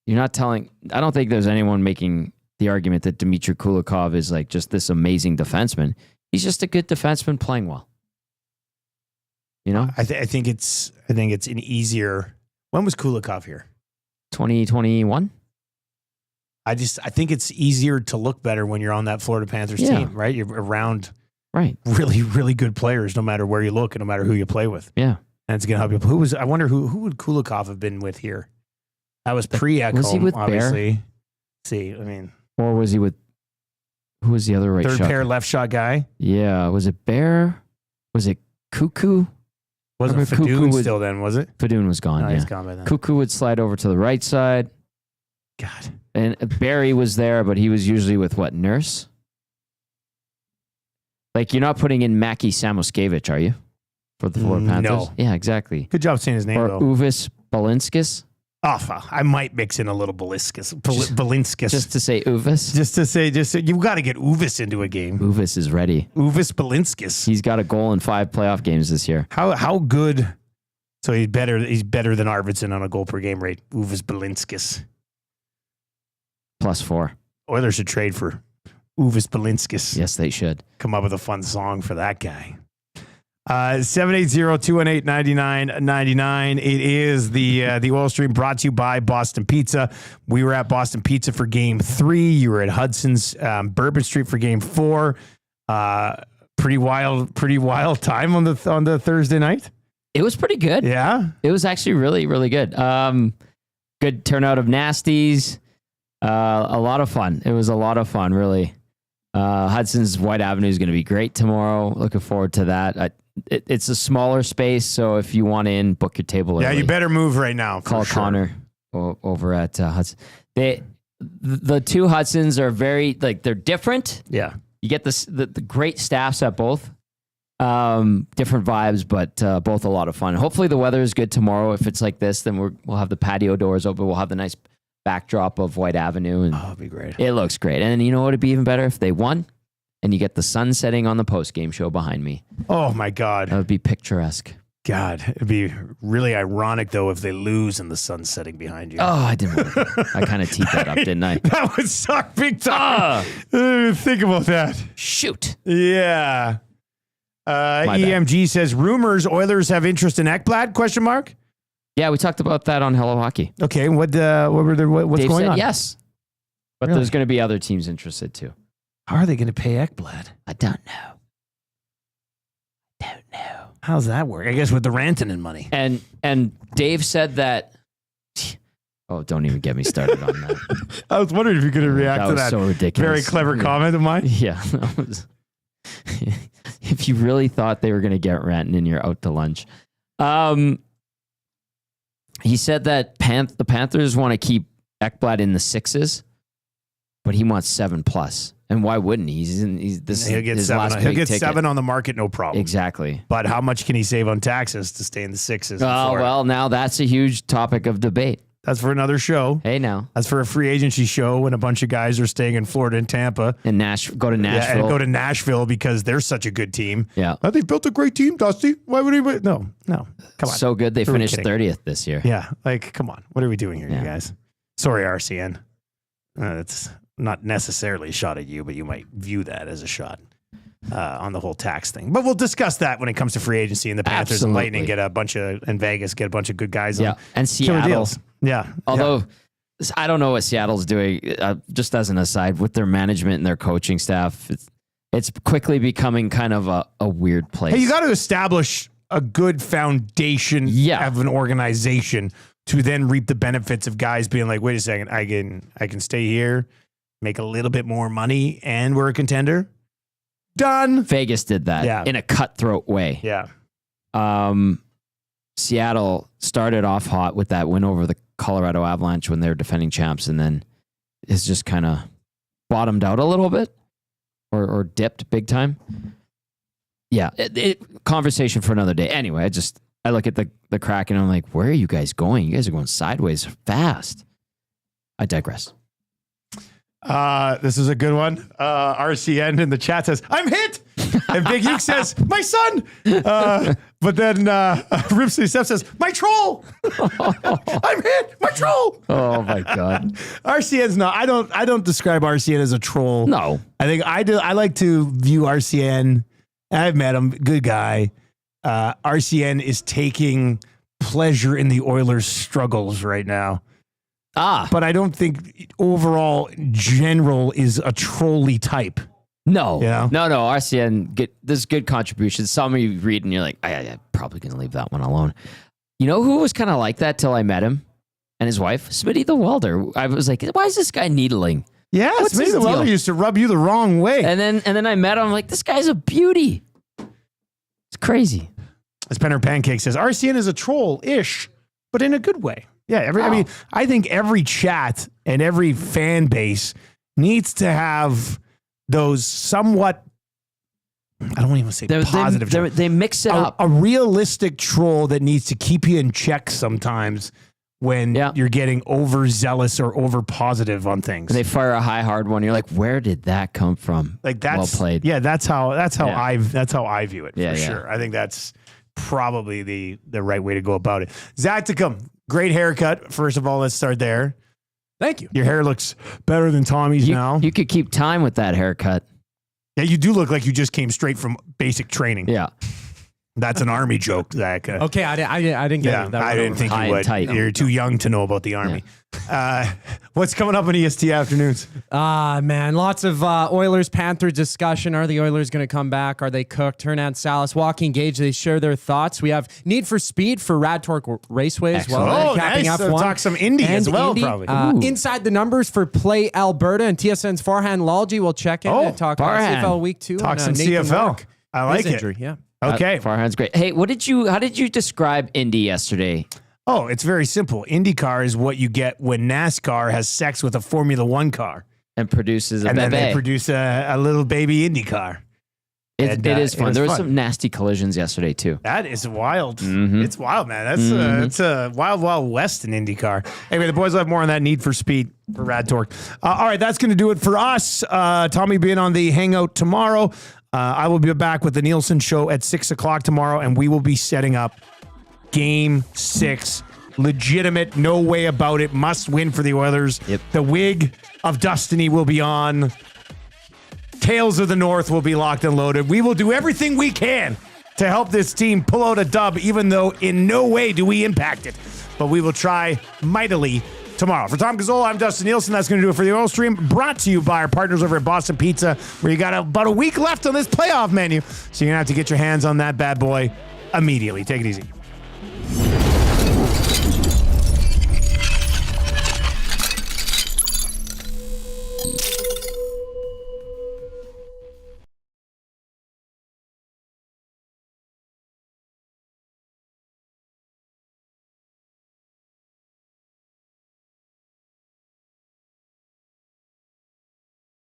You're not telling... I don't think there's anyone making the argument that Dmitry Kulikov is just this amazing defenseman. He's just a good defenseman playing well. You know? I think it's an easier... When was Kulikov here? 2021? I think it's easier to look better when you're on that Florida Panthers team, right? You're around really, really good players, no matter where you look and no matter who you play with. Yeah. And it's going to help you. I wonder who would Kulikov have been with here? That was pre-Ekholm, was he with obviously. Bear? See, I mean. Or was he with, who was the other right third shot? pair left shot guy? Yeah. Was it Bear? Was it Cuckoo? Wasn't Fadoon still then, was it? Fadoon was gone, He's gone by then. Cuckoo would slide over to the right side. God. And Barry was there, but he was usually with what, Nurse? You're not putting in Mackie Samoskevich, are you? For the Florida Panthers? No. Yeah, exactly. Good job saying his name, though. Or Uvis Balinskis. Oh, I might mix in a little Balinskis. Just to say Uvis? Just to say, you've got to get Uvis into a game. Uvis is ready. Uvis Balinskis. He's got a goal in 5 playoff games this year. How good? So he's better than Arvidsson on a goal per game rate. Uvis Balinskis. +4. Oilers should trade for Uvis Balinskis. Yes, they should. Come up with a fun song for that guy. 780-218-9999. It is the Oil Stream brought to you by Boston Pizza. We were at Boston Pizza for Game 3. You were at Hudson's Bourbon Street for Game 4. Pretty wild time on the Thursday night. It was pretty good. Yeah, it was actually really, really good. Good turnout of nasties. A lot of fun. It was a lot of fun, really. Hudson's White Avenue is going to be great tomorrow. Looking forward to that. It's a smaller space, so if you want in, book your table early. Yeah, you better move right now. Call Connor over at Hudson. The two Hudsons are very, they're different. Yeah. You get the great staffs at both. Different vibes, but both a lot of fun. Hopefully the weather is good tomorrow. If it's like this, then we'll have the patio doors open. We'll have the nice backdrop of White Avenue. And it'd be great. It looks great. And you know what would be even better? If they won and you get the sun setting on the post-game show behind me. Oh, my God. That would be picturesque. God, it'd be really ironic, though, if they lose and the sun's setting behind you. Oh, I didn't want to. I kind of teed that up, didn't I? That would suck big time. Think about that. Shoot. Yeah. EMG says, rumors Oilers have interest in Ekblad, ? Yeah, we talked about that on Hello Hockey. Okay, what's Dave going said on? Yes. But there's going to be other teams interested, too. How are they going to pay Ekblad? I don't know. How's that work? I guess with the Rantanen money. And Dave said that. Oh, don't even get me started on that. I was wondering if you could react to that. So ridiculous. Very clever comment of mine. Yeah. If you really thought they were going to get Rantanen, you're out to lunch. He said that the Panthers want to keep Ekblad in the 6s, but he wants 7+. And why wouldn't he? He'll get 7. He'll get 7 on the market, no problem. Exactly. But how much can he save on taxes to stay in the 6s? Oh, well, now that's a huge topic of debate. That's for another show. Hey, now. That's for a free agency show when a bunch of guys are staying in Florida and Tampa. And go to Nashville. Yeah, and go to Nashville because they're such a good team. Yeah. They've built a great team, Dusty. Why would anybody? No. Come on. So good. They finished 30th this year. Yeah. Come on. What are we doing here, you guys? Sorry, RCN. It's not necessarily a shot at you, but you might view that as a shot on the whole tax thing. But we'll discuss that when it comes to free agency and the Panthers and Lightning and Vegas get a bunch of good guys. Yeah. And Seattle. Yeah. Although I don't know what Seattle's doing, just as an aside, with their management and their coaching staff, it's quickly becoming kind of a weird place. Hey, you got to establish a good foundation of an organization to then reap the benefits of guys being like, wait a second, I can stay here, make a little bit more money, and we're a contender. Done. Vegas did that in a cutthroat way. Yeah. Seattle started off hot with that win over the Colorado Avalanche when they were defending champs, and then it's just kind of bottomed out a little bit or dipped big time. Yeah, conversation for another day. Anyway, I look at the Kraken and I'm like, where are you guys going? You guys are going sideways fast. I digress. This is a good one. RCN in the chat says, I'm hit. And Big Uke says, my son. But then Ripsy Steph says, my troll. I'm hit. My troll. Oh my God. RCN's not. I don't describe RCN as a troll. No. I think I do. I like to view RCN. I've met him. Good guy. RCN is taking pleasure in the Oilers' struggles right now. But I don't think overall general is a trolly type. No. You know? No. RCN, there's good contributions. Some of you read and you're like, I'm probably going to leave that one alone. You know who was kind of like that till I met him and his wife? Smitty the Welder. I was like, why is this guy needling? Yeah, Smitty the Welder used to rub you the wrong way. And then I met him. I'm like, this guy's a beauty. It's crazy. As Penner Pancake says, RCN is a troll-ish, but in a good way. Yeah, I mean, I think every chat and every fan base needs to have those somewhat, I don't even say positive. They mix it up. A realistic troll that needs to keep you in check sometimes when you're getting overzealous or over positive on things. They fire a high hard one. You're like, where did that come from? Like that's well played. Yeah, that's how I view it for sure. I think that's probably the right way to go about it. Zacticum, great haircut. First of all, let's start there. Thank you. Your hair looks better than Tommy's now. You could keep time with that haircut. Yeah, you do look like you just came straight from basic training. Yeah. That's an Army joke, Zach. Okay, I didn't get it. I didn't think you would. Tight. You're too young to know about the Army. Yeah. What's coming up on EST Afternoons? Man, lots of Oilers-Panthers discussion. Are the Oilers going to come back? Are they cooked? Hernan Salas, Walking Gage, they share their thoughts. We have Need for Speed for Rad Torque Raceway as well. Capping nice. F1. Talk some Indy as well, probably. Inside the numbers for Play Alberta and TSN's Farhan Lalji will check in and talk CFL Week 2. Talk some CFL. I like it. Injury, yeah. Okay. Farhan's great. Hey, how did you describe Indy yesterday? Oh, it's very simple. IndyCar is what you get when NASCAR has sex with a Formula One car. And produces a and bebe. Then they produce a little baby IndyCar. It is fun. There were some nasty collisions yesterday, too. That is wild. Mm-hmm. It's wild, man. It's a wild, wild west in IndyCar. Anyway, the boys will have more on that Need for Speed for Rad Torque. All right, that's going to do it for us. Tommy being on the Hangout tomorrow. I will be back with the Nielson Show at 6 o'clock tomorrow, and we will be setting up Game 6. Legitimate, no way about it. Must win for the Oilers. Yep. The wig of Destiny will be on. Tales of the North will be locked and loaded. We will do everything we can to help this team pull out a dub, even though in no way do we impact it. But we will try mightily tomorrow. For Tom Gazzola, I'm Dustin Nielson. That's going to do it for the Oil Stream. Brought to you by our partners over at Boston Pizza, where you got about a week left on this playoff menu. So you're going to have to get your hands on that bad boy immediately. Take it easy.